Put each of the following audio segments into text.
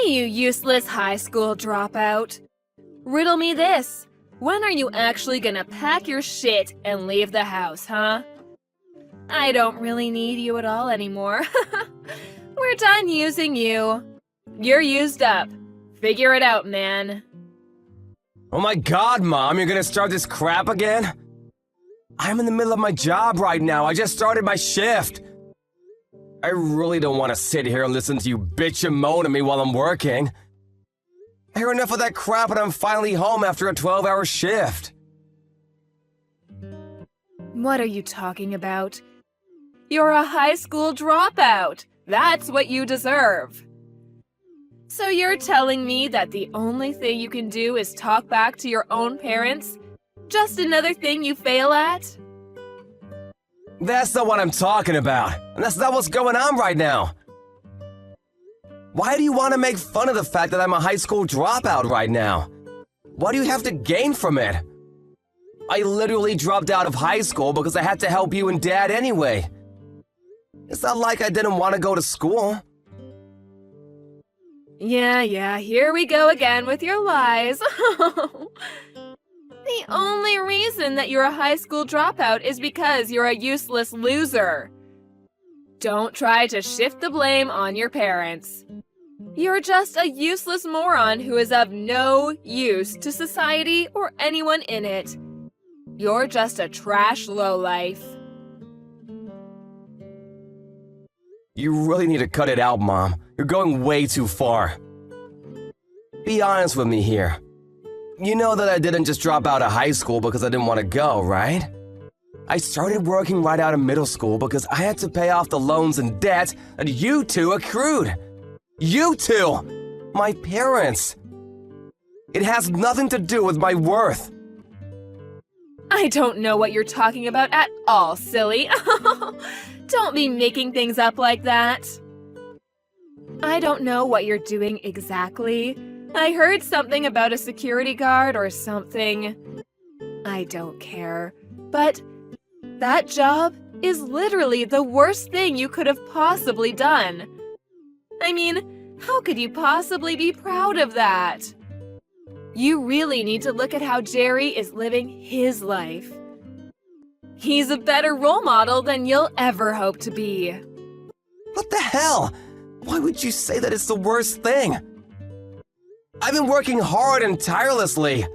You useless high school dropout. Riddle me this. When are you actually gonna pack your shit and leave the house, huh? I don't really need you at all anymore. We're done using you. You're used up. Figure it out, man. Oh my god, Mom, you're gonna start this crap again? I'm in the middle of my job right now. I just started my shift. I really don't want to sit here and listen to you bitch and moan at me while I'm working. I hear enough of that crap and I'm finally home after a 12-hour shift. What are you talking about? You're a high school dropout. That's what you deserve. So you're telling me that the only thing you can do is talk back to your own parents? Just another thing you fail at? That's not what I'm talking about, and that's not what's going on right now. Why do you want to make fun of the fact that I'm a high school dropout right now? What do you have to gain from it? I literally dropped out of high school because I had to help you and Dad anyway. It's not like I didn't want to go to school. Yeah, here we go again with your lies. The only reason that you're a high school dropout is because you're a useless loser. Don't try to shift the blame on your parents. You're just a useless moron who is of no use to society or anyone in it. You're just a trash lowlife. You really need to cut it out, Mom. You're going way too far. Be honest with me here. You know that I didn't just drop out of high school because I didn't want to go, right? I started working right out of middle school because I had to pay off the loans and debt that you two accrued. You two! My parents! It has nothing to do with my worth. I don't know what you're talking about at all, silly. Don't be making things up like that. I don't know what you're doing exactly. I heard something about a security guard or something. I don't care. But that job is literally the worst thing you could have possibly done. I mean, how could you possibly be proud of that? You really need to look at how Jerry is living his life. He's a better role model than you'll ever hope to be. What the hell? Why would you say that it's the worst thing? I've been working hard and tirelessly.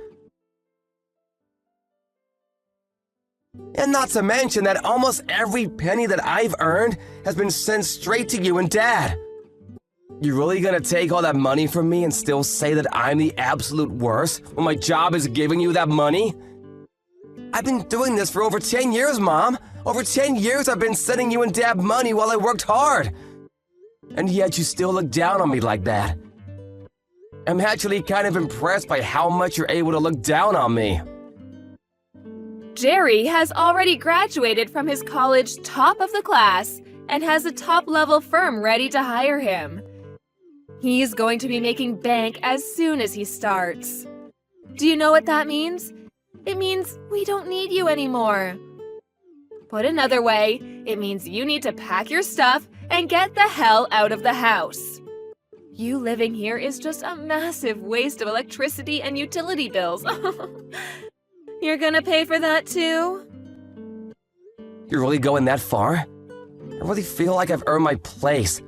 And not to mention that almost every penny that I've earned has been sent straight to you and Dad. You really gonna take all that money from me and still say that I'm the absolute worst when my job is giving you that money? I've been doing this for over 10 years, Mom. Over 10 years I've been sending you and Dad money while I worked hard. And yet you still look down on me like that. I'm actually kind of impressed by how much you're able to look down on me. Jerry has already graduated from his college top of the class and has a top-level firm ready to hire him. He's going to be making bank as soon as he starts. Do you know what that means? It means we don't need you anymore. Put another way, it means you need to pack your stuff and get the hell out of the house. You living here is just a massive waste of electricity and utility bills. You're gonna pay for that too? You're really going that far? I really feel like I've earned my place.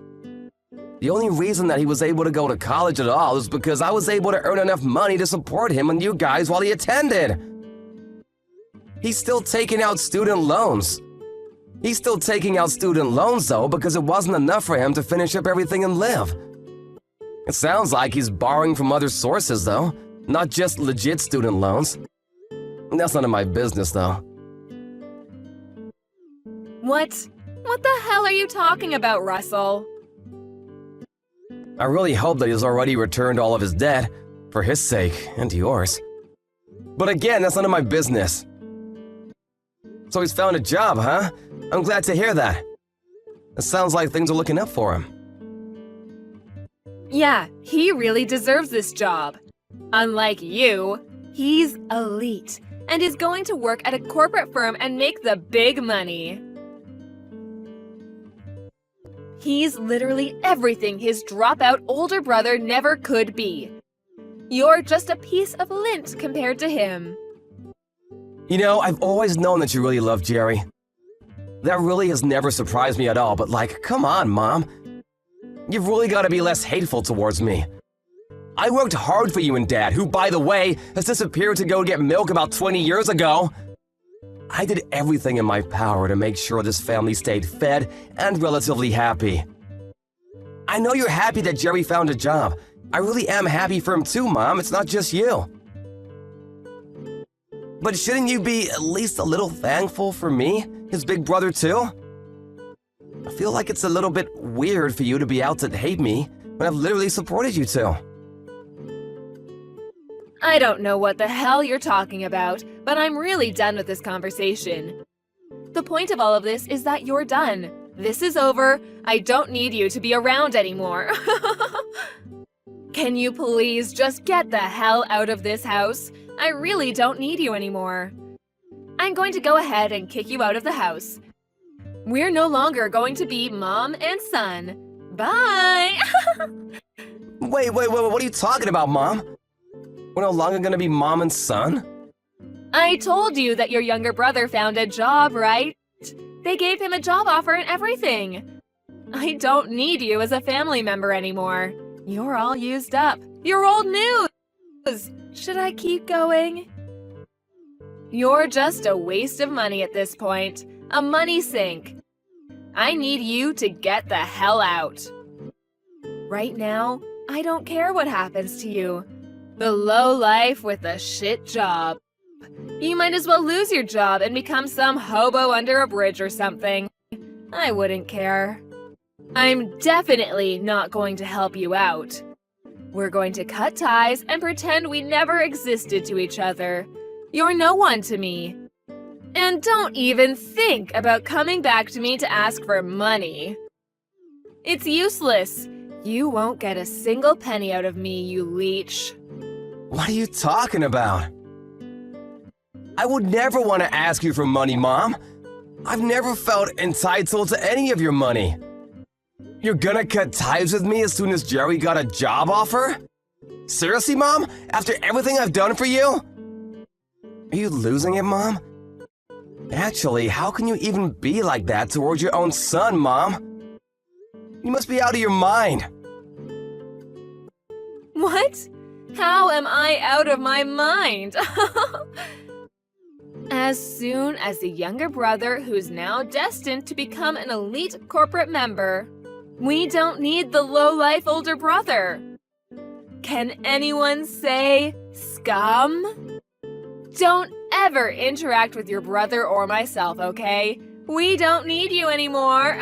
The only reason that he was able to go to college at all is because I was able to earn enough money to support him and you guys while he attended. He's still taking out student loans. He's still taking out student loans though because it wasn't enough for him to finish up everything and live. It sounds like he's borrowing from other sources though, not just legit student loans. That's none of my business though. What the hell are you talking about, Russell? I really hope that he's already returned all of his debt, for his sake and yours. But again, that's none of my business. So he's found a job, huh? I'm glad to hear that. It sounds like things are looking up for him. Yeah, he really deserves this job. Unlike you, he's elite and is going to work at a corporate firm and make the big money. He's literally everything his dropout older brother never could be. You're just a piece of lint compared to him. You know, I've always known that you really love Jerry. That really has never surprised me at all, but like, come on, Mom. You've really got to be less hateful towards me. I worked hard for you and Dad, who, by the way, has disappeared to go get milk about 20 years ago. I did everything in my power to make sure this family stayed fed and relatively happy. I know you're happy that Jerry found a job. I really am happy for him too, Mom. It's not just you. But shouldn't you be at least a little thankful for me, his big brother too? I feel like it's a little bit weird for you to be out to hate me when I've literally supported you two. I don't know what the hell you're talking about, but I'm really done with this conversation. The point of all of this is that you're done. This is over. I don't need you to be around anymore. Can you please just get the hell out of this house? I really don't need you anymore. I'm going to go ahead and kick you out of the house. We're no longer going to be mom and son. Bye! Wait, what are you talking about, Mom? We're no longer gonna be mom and son? I told you that your younger brother found a job, right? They gave him a job offer and everything. I don't need you as a family member anymore. You're all used up. You're old news! Should I keep going? You're just a waste of money at this point. A money sink. I need you to get the hell out. Right now, I don't care what happens to you. The low life with a shit job. You might as well lose your job and become some hobo under a bridge or something. I wouldn't care. I'm definitely not going to help you out. We're going to cut ties and pretend we never existed to each other. You're no one to me. And don't even think about coming back to me to ask for money. It's useless. You won't get a single penny out of me, you leech. What are you talking about? I would never want to ask you for money, Mom. I've never felt entitled to any of your money. You're gonna cut ties with me as soon as Jerry got a job offer? Seriously, Mom? After everything I've done for you? Are you losing it, Mom? Actually, how can you even be like that towards your own son, Mom? You must be out of your mind. What? How am I out of my mind? As soon as the younger brother, who's now destined to become an elite corporate member, we don't need the low-life older brother. Can anyone say scum? Don't ever interact with your brother or myself, okay? We don't need you anymore.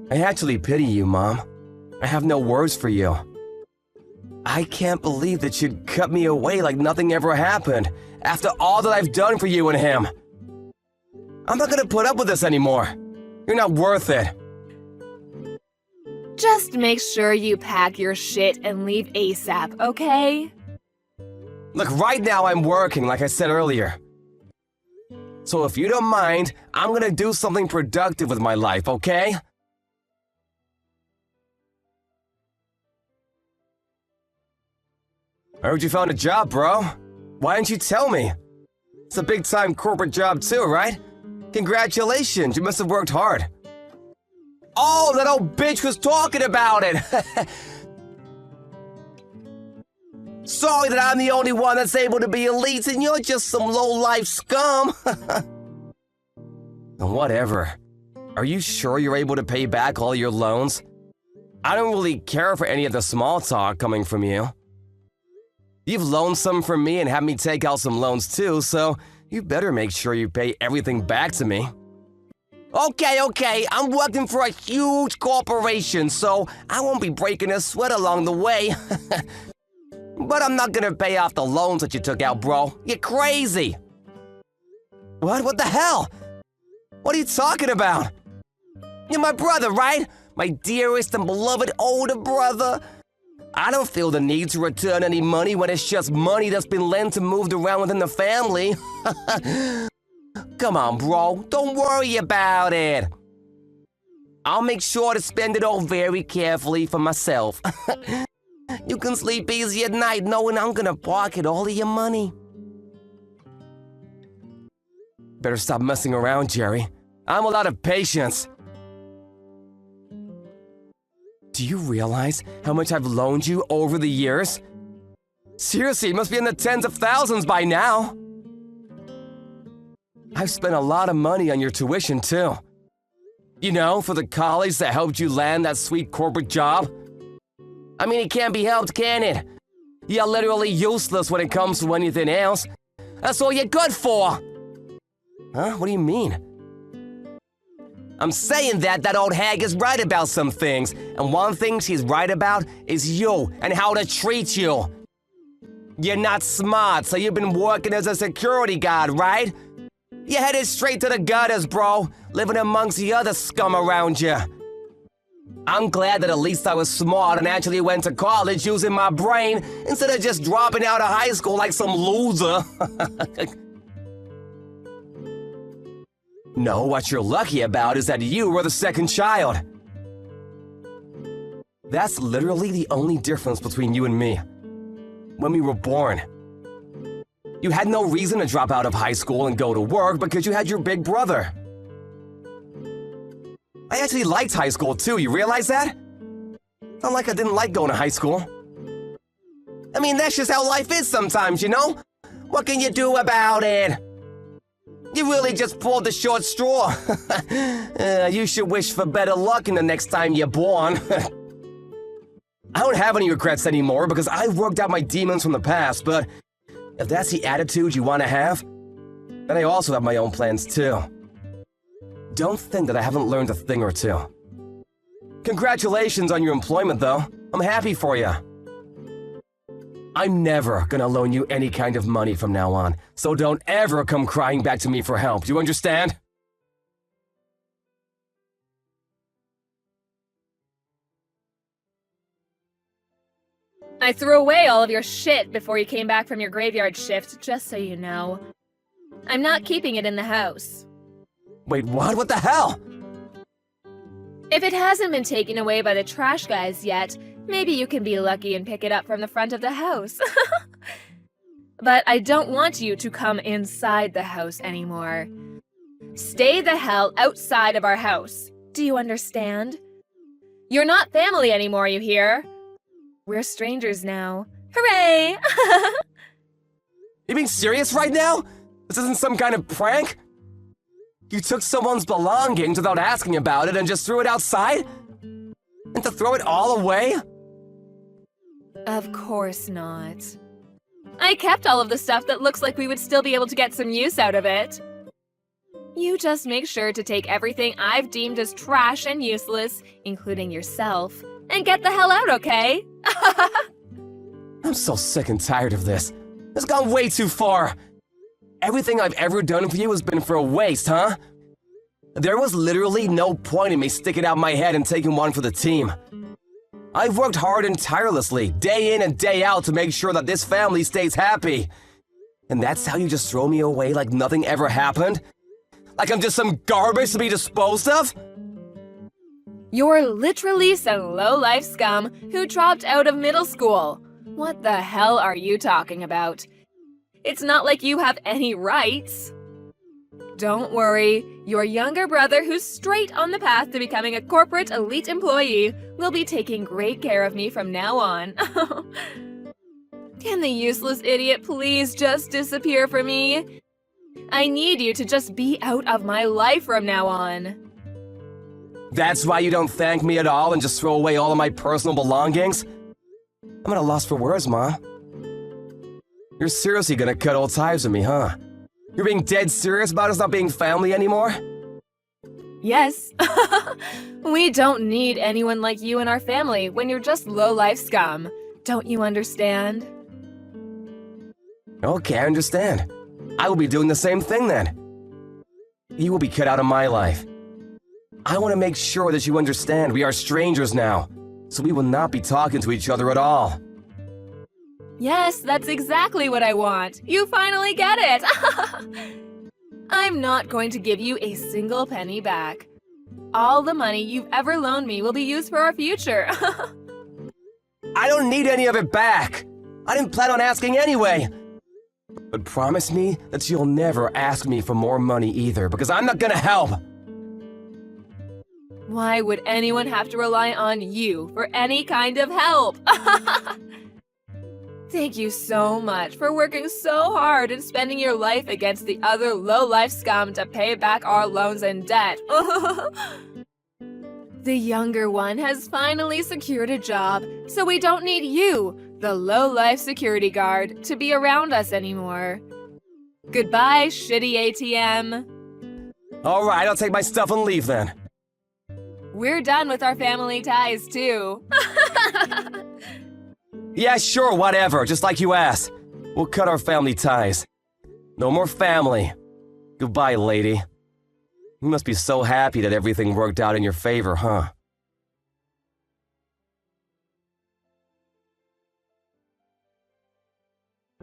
I actually pity you, Mom. I have no words for you. I can't believe that you'd cut me away like nothing ever happened after all that I've done for you and him. I'm not gonna put up with this anymore. You're not worth it. Just make sure you pack your shit and leave ASAP, okay? Look, right now I'm working, like I said earlier. So if you don't mind, I'm gonna do something productive with my life, okay? I heard you found a job, bro. Why didn't you tell me? It's a big-time corporate job too, right? Congratulations, you must have worked hard. Oh, that old bitch was talking about it! Sorry that I'm the only one that's able to be elite and you're just some low-life scum! Whatever. Are you sure you're able to pay back all your loans? I don't really care for any of the small talk coming from you. You've loaned some from me and had me take out some loans too, so you better make sure you pay everything back to me. Okay, I'm working for a huge corporation, so I won't be breaking a sweat along the way. But I'm not gonna pay off the loans that you took out, bro. You're crazy. What the hell? What are you talking about? You're my brother, right? My dearest and beloved older brother. I don't feel the need to return any money when it's just money that's been lent and moved around within the family. Come on, bro, don't worry about it. I'll make sure to spend it all very carefully for myself. You can sleep easy at night knowing I'm gonna pocket all of your money. Better stop messing around, Jerry. I'm all out of patience. Do you realize how much I've loaned you over the years? Seriously, it must be in the tens of thousands by now. I've spent a lot of money on your tuition, too. You know, for the college that helped you land that sweet corporate job. I mean, it can't be helped, can it? You're literally useless when it comes to anything else. That's all you're good for. Huh? What do you mean? I'm saying that old hag is right about some things, and one thing she's right about is you and how to treat you. You're not smart, so you've been working as a security guard, right? You're headed straight to the gutters, bro, living amongst the other scum around you. I'm glad that at least I was smart and actually went to college using my brain instead of just dropping out of high school like some loser. No, what you're lucky about is that you were the second child. That's literally the only difference between you and me. When we were born, you had no reason to drop out of high school and go to work because you had your big brother. I actually liked high school too, you realize that? Not like I didn't like going to high school. I mean, that's just how life is sometimes, you know? What can you do about it? You really just pulled the short straw. You should wish for better luck in the next time you're born. I don't have any regrets anymore because I've worked out my demons from the past, but if that's the attitude you want to have, then I also have my own plans too. Don't think that I haven't learned a thing or two. Congratulations on your employment, though. I'm happy for you. I'm never gonna loan you any kind of money from now on, so don't ever come crying back to me for help. Do you understand? I threw away all of your shit before you came back from your graveyard shift, just so you know. I'm not keeping it in the house. Wait, what? What the hell? If it hasn't been taken away by the trash guys yet, maybe you can be lucky and pick it up from the front of the house. But I don't want you to come inside the house anymore. Stay the hell outside of our house. Do you understand? You're not family anymore, you hear? We're strangers now. Hooray! You being serious right now? This isn't some kind of prank? You took someone's belongings without asking about it and just threw it outside? And to throw it all away? Of course not. I kept all of the stuff that looks like we would still be able to get some use out of it. You just make sure to take everything I've deemed as trash and useless, including yourself, and get the hell out, okay? I'm so sick and tired of this. It's gone way too far. Everything I've ever done for you has been for a waste, huh? There was literally no point in me sticking out my head and taking one for the team. I've worked hard and tirelessly, day in and day out, to make sure that this family stays happy. And that's how you just throw me away like nothing ever happened? Like I'm just some garbage to be disposed of? You're literally some low-life scum who dropped out of middle school. What the hell are you talking about? It's not like you have any rights. Don't worry, your younger brother, who's straight on the path to becoming a corporate elite employee, will be taking great care of me from now on. Can the useless idiot please just disappear for me? I need you to just be out of my life from now on. That's why you don't thank me at all and just throw away all of my personal belongings? I'm at a loss for words, Mom. You're seriously gonna cut all ties with me, huh? You're being dead serious about us not being family anymore? Yes. We don't need anyone like you in our family when you're just low-life scum. Don't you understand? Okay, I understand. I will be doing the same thing then. You will be cut out of my life. I want to make sure that you understand we are strangers now, so we will not be talking to each other at all. Yes, that's exactly what I want. You finally get it. I'm not going to give you a single penny back. All the money you've ever loaned me will be used for our future. I don't need any of it back. I didn't plan on asking anyway. But promise me that you'll never ask me for more money either, because I'm not gonna help. Why would anyone have to rely on you for any kind of help? Thank you so much for working so hard and spending your life against the other low-life scum to pay back our loans and debt. The younger one has finally secured a job, so we don't need you, the low-life security guard, to be around us anymore. Goodbye, shitty ATM. All right, I'll take my stuff and leave then. We're done with our family ties, too. Yeah, sure, whatever, just like you asked. We'll cut our family ties. No more family. Goodbye, lady. You must be so happy that everything worked out in your favor, huh?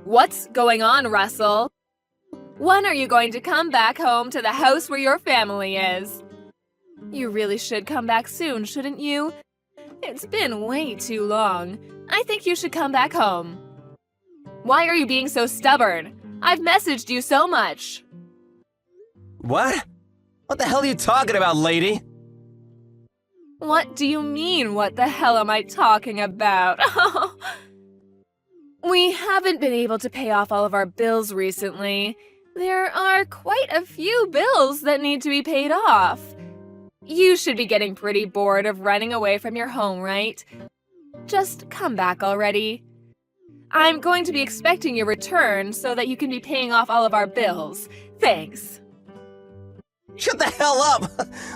What's going on, Russell? When are you going to come back home to the house where your family is? You really should come back soon, shouldn't you? It's been way too long. I think you should come back home. Why are you being so stubborn? I've messaged you so much. What? What the hell are you talking about, lady? What do you mean, what the hell am I talking about? We haven't been able to pay off all of our bills recently. There are quite a few bills that need to be paid off. You should be getting pretty bored of running away from your home, right? Just come back already. I'm going to be expecting your return so that you can be paying off all of our bills. Thanks. Shut the hell up!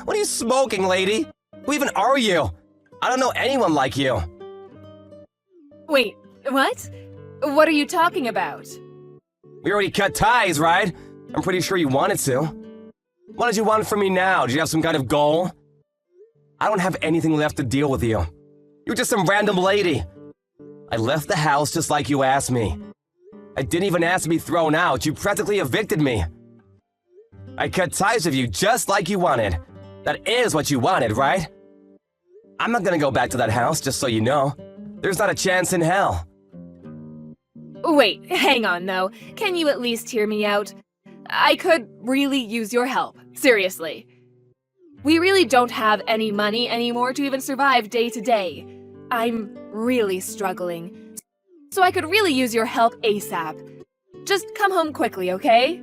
What are you smoking, lady? Who even are you? I don't know anyone like you. Wait, what? What are you talking about? We already cut ties, right? I'm pretty sure you wanted to. What did you want from me now? Did you have some kind of goal? I don't have anything left to deal with you. You're just some random lady. I left the house just like you asked me. I didn't even ask to be thrown out. You practically evicted me. I cut ties with you just like you wanted. That is what you wanted, right? I'm not gonna go back to that house, just so you know. There's not a chance in hell. Wait, hang on though. Can you at least hear me out? I could really use your help. Seriously. We really don't have any money anymore to even survive day to day. I'm really struggling. So I could really use your help ASAP. Just come home quickly, okay?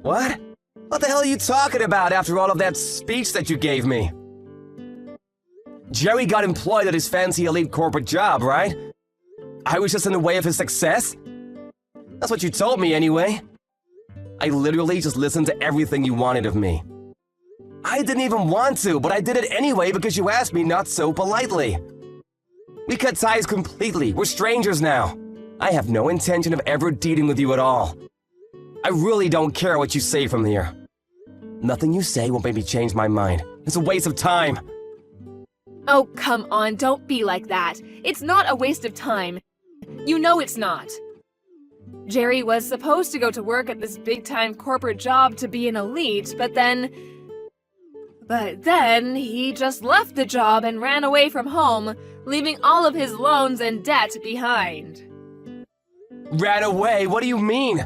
What? What the hell are you talking about after all of that speech that you gave me? Jerry got employed at his fancy elite corporate job, right? I was just in the way of his success? That's what you told me anyway. I literally just listened to everything you wanted of me. I didn't even want to, but I did it anyway because you asked me not so politely. We cut ties completely. We're strangers now. I have no intention of ever dealing with you at all. I really don't care what you say from here. Nothing you say will make me change my mind. It's a waste of time. Oh, come on, don't be like that. It's not a waste of time. You know it's not. Jerry was supposed to go to work at this big-time corporate job to be an elite, but then he just left the job and ran away from home, leaving all of his loans and debt behind. Ran away? What do you mean?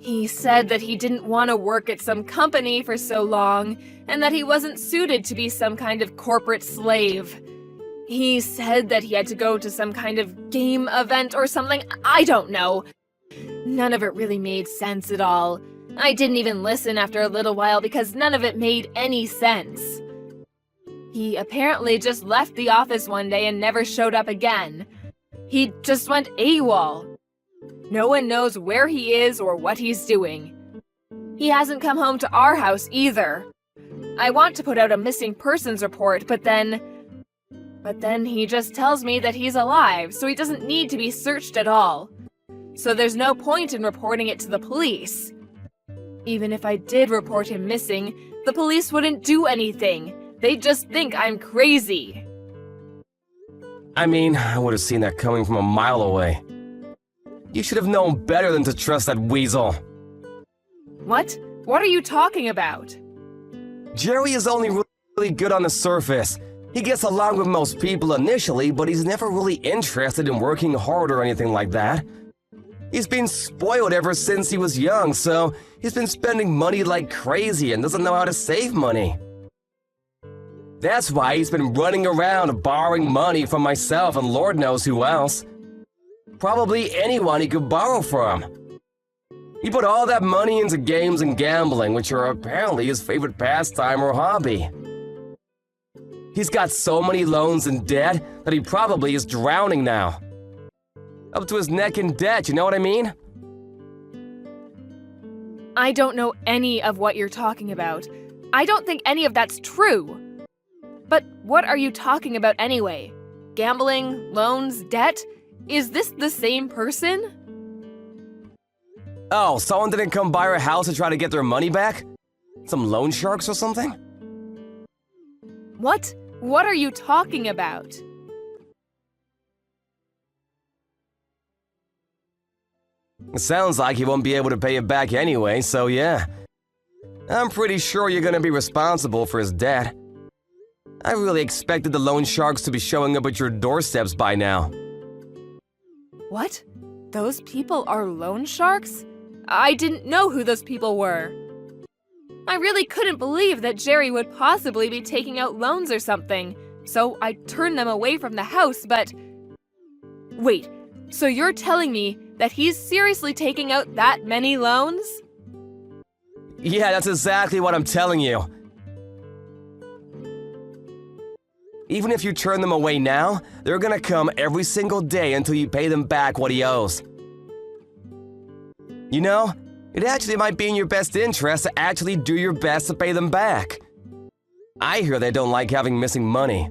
He said that he didn't want to work at some company for so long, and that he wasn't suited to be some kind of corporate slave. He said that he had to go to some kind of game event or something. I don't know. None of it really made sense at all. I didn't even listen after a little while because none of it made any sense. He apparently just left the office one day and never showed up again. He just went AWOL. No one knows where he is or what he's doing. He hasn't come home to our house either. I want to put out a missing persons report, but then he just tells me that he's alive, so he doesn't need to be searched at all. So there's no point in reporting it to the police. Even if I did report him missing, the police wouldn't do anything. They'd just think I'm crazy. I mean, I would have seen that coming from a mile away. You should have known better than to trust that weasel. What? What are you talking about? Jerry is only really good on the surface. He gets along with most people initially, but he's never really interested in working hard or anything like that. He's been spoiled ever since he was young, so he's been spending money like crazy and doesn't know how to save money. That's why he's been running around borrowing money from myself and Lord knows who else. Probably anyone he could borrow from. He put all that money into games and gambling, which are apparently his favorite pastime or hobby. He's got so many loans and debt that he probably is drowning now. Up to his neck in debt, you know what I mean? I don't know any of what you're talking about. I don't think any of that's true. But what are you talking about anyway? Gambling, loans, debt? Is this the same person? Oh, someone didn't come by our house to try to get their money back? Some loan sharks or something? What? What are you talking about? It sounds like he won't be able to pay it back anyway, so yeah. I'm pretty sure you're gonna be responsible for his debt. I really expected the loan sharks to be showing up at your doorsteps by now. What? Those people are loan sharks? I didn't know who those people were. I really couldn't believe that Jerry would possibly be taking out loans or something, so I turned them away from the house, but... Wait, so you're telling me that he's seriously taking out that many loans? Yeah, that's exactly what I'm telling you. Even if you turn them away now, they're gonna come every single day until you pay them back what he owes. You know, it actually might be in your best interest to actually do your best to pay them back. I hear they don't like having missing money.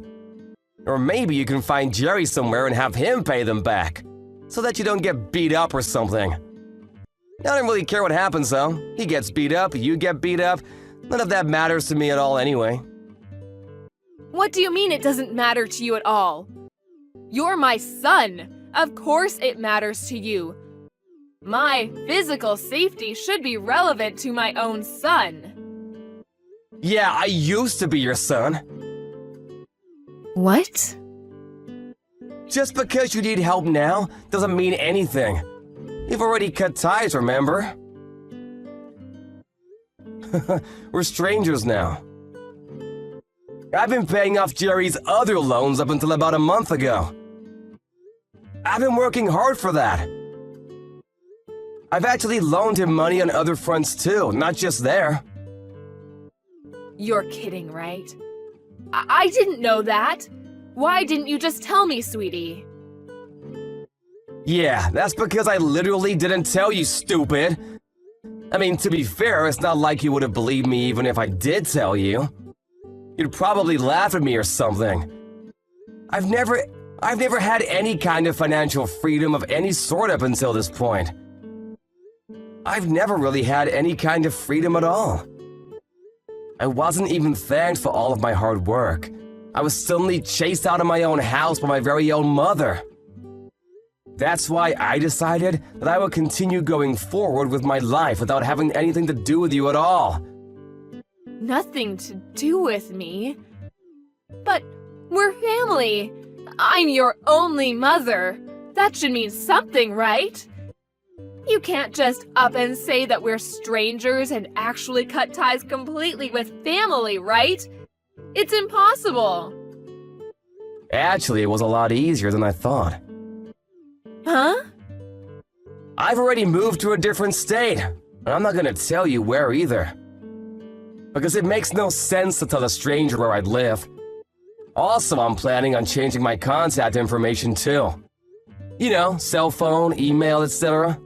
Or maybe you can find Jerry somewhere and have him pay them back, so that you don't get beat up or something. I don't really care what happens though. He gets beat up, you get beat up. None of that matters to me at all anyway. What do you mean it doesn't matter to you at all? You're my son. Of course it matters to you. My physical safety should be relevant to my own son. Yeah, I used to be your son. What? Just because you need help now doesn't mean anything. You've already cut ties, remember? We're strangers now. I've been paying off Jerry's other loans up until about a month ago. I've been working hard for that. I've actually loaned him money on other fronts too, not just there. You're kidding, right? I didn't know that. Why didn't you just tell me, sweetie? Yeah, that's because I literally didn't tell you, stupid. I mean, to be fair, it's not like you would have believed me even if I did tell you. You'd probably laugh at me or something. I've never had any kind of financial freedom of any sort up until this point. I've never really had any kind of freedom at all. I wasn't even thanked for all of my hard work. I was suddenly chased out of my own house by my very own mother. That's why I decided that I would continue going forward with my life without having anything to do with you at all. Nothing to do with me? But we're family. I'm your only mother. That should mean something, right? You can't just up and say that we're strangers and actually cut ties completely with family, right? It's impossible. Actually, it was a lot easier than I thought. Huh? I've already moved to a different state, and I'm not gonna tell you where either. Because it makes no sense to tell a stranger where I'd live. Also, I'm planning on changing my contact information too. You know, cell phone, email, etc.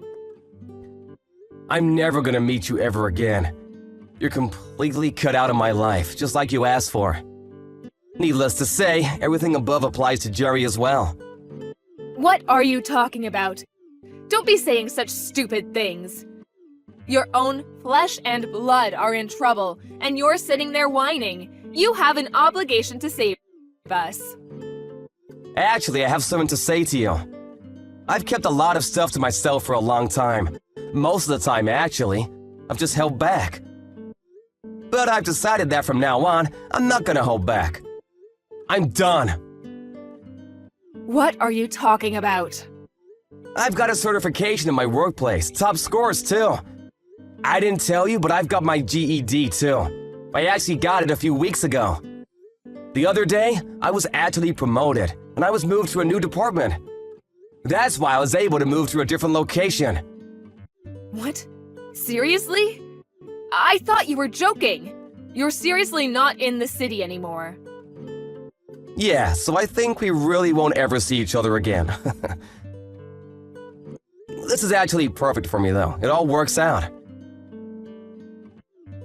I'm never gonna meet you ever again. You're completely cut out of my life, just like you asked for. Needless to say, everything above applies to Jerry as well. What are you talking about? Don't be saying such stupid things. Your own flesh and blood are in trouble, and you're sitting there whining. You have an obligation to save us. Actually, I have something to say to you. I've kept a lot of stuff to myself for a long time. Most of the time, actually. I've just held back. But I've decided that from now on, I'm not gonna hold back. I'm done. What are you talking about? I've got a certification in my workplace, top scores too. I didn't tell you, but I've got my GED too. I actually got it a few weeks ago. The other day, I was actually promoted, and I was moved to a new department. That's why I was able to move to a different location. What? Seriously? I thought you were joking. You're seriously not in the city anymore. Yeah, so I think we really won't ever see each other again. This is actually perfect for me though. It all works out.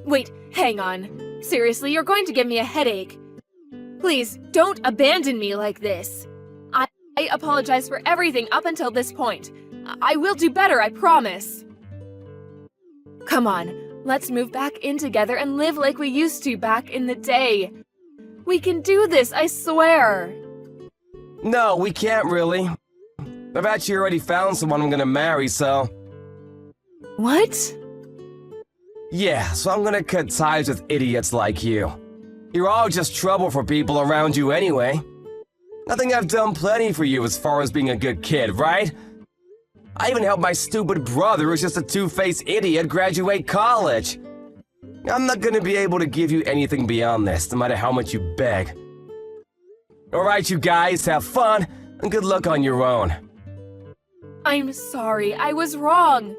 Wait, hang on. Seriously, you're going to give me a headache. Please, don't abandon me like this. I apologize for everything up until this point. I will do better, I promise. Come on, let's move back in together and live like we used to back in the day. We can do this, I swear. No, we can't really. I've actually already found someone I'm gonna marry, so... What? Yeah, so I'm gonna cut ties with idiots like you. You're all just trouble for people around you anyway. I think I've done plenty for you as far as being a good kid, right? I even helped my stupid brother, who's just a two-faced idiot, graduate college. I'm not gonna be able to give you anything beyond this, no matter how much you beg. Alright, you guys, have fun, and good luck on your own. I'm sorry, I was wrong.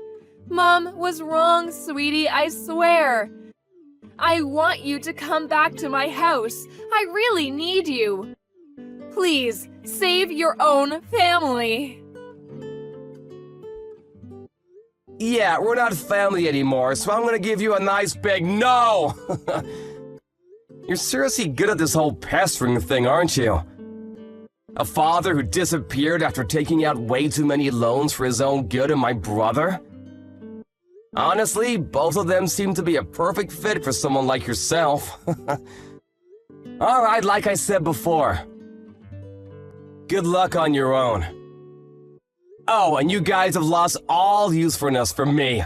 Mom was wrong, sweetie, I swear. I want you to come back to my house. I really need you. Please, save your own family. Yeah, we're not family anymore, so I'm gonna give you a nice big no! You're seriously good at this whole pestering thing, aren't you? A father who disappeared after taking out way too many loans for his own good and my brother? Honestly, both of them seem to be a perfect fit for someone like yourself. Alright, like I said before. Good luck on your own. Oh, and you guys have lost all usefulness for me.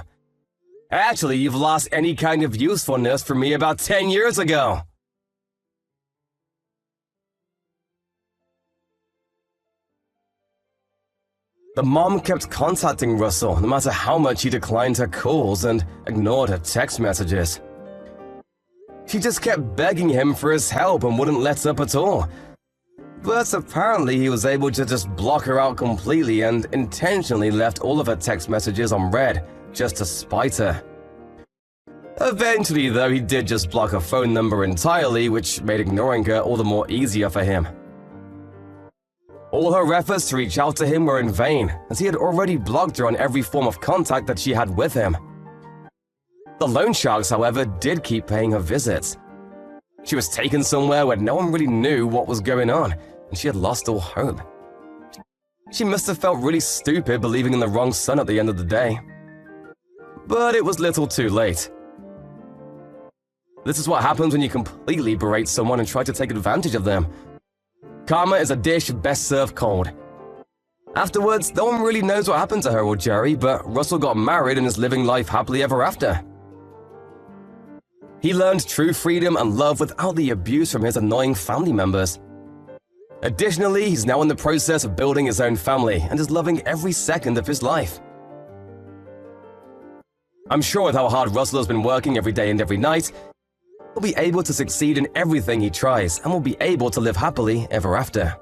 Actually, you've lost any kind of usefulness for me about 10 years ago. The mom kept contacting Russell no matter how much he declined her calls and ignored her text messages. She just kept begging him for his help and wouldn't let up at all. But apparently he was able to just block her out completely and intentionally left all of her text messages on read, just to spite her. Eventually though, he did just block her phone number entirely, which made ignoring her all the more easier for him. All her efforts to reach out to him were in vain, as he had already blocked her on every form of contact that she had with him. The loan sharks, however, did keep paying her visits. She was taken somewhere where no one really knew what was going on, and she had lost all hope. She must have felt really stupid believing in the wrong son at the end of the day. But it was little too late. This is what happens when you completely berate someone and try to take advantage of them. Karma is a dish best served cold. Afterwards, no one really knows what happened to her or Jerry, but Russell got married and is living life happily ever after. He learned true freedom and love without the abuse from his annoying family members. Additionally, he's now in the process of building his own family and is loving every second of his life. I'm sure with how hard Russell has been working every day and every night, he'll be able to succeed in everything he tries and will be able to live happily ever after.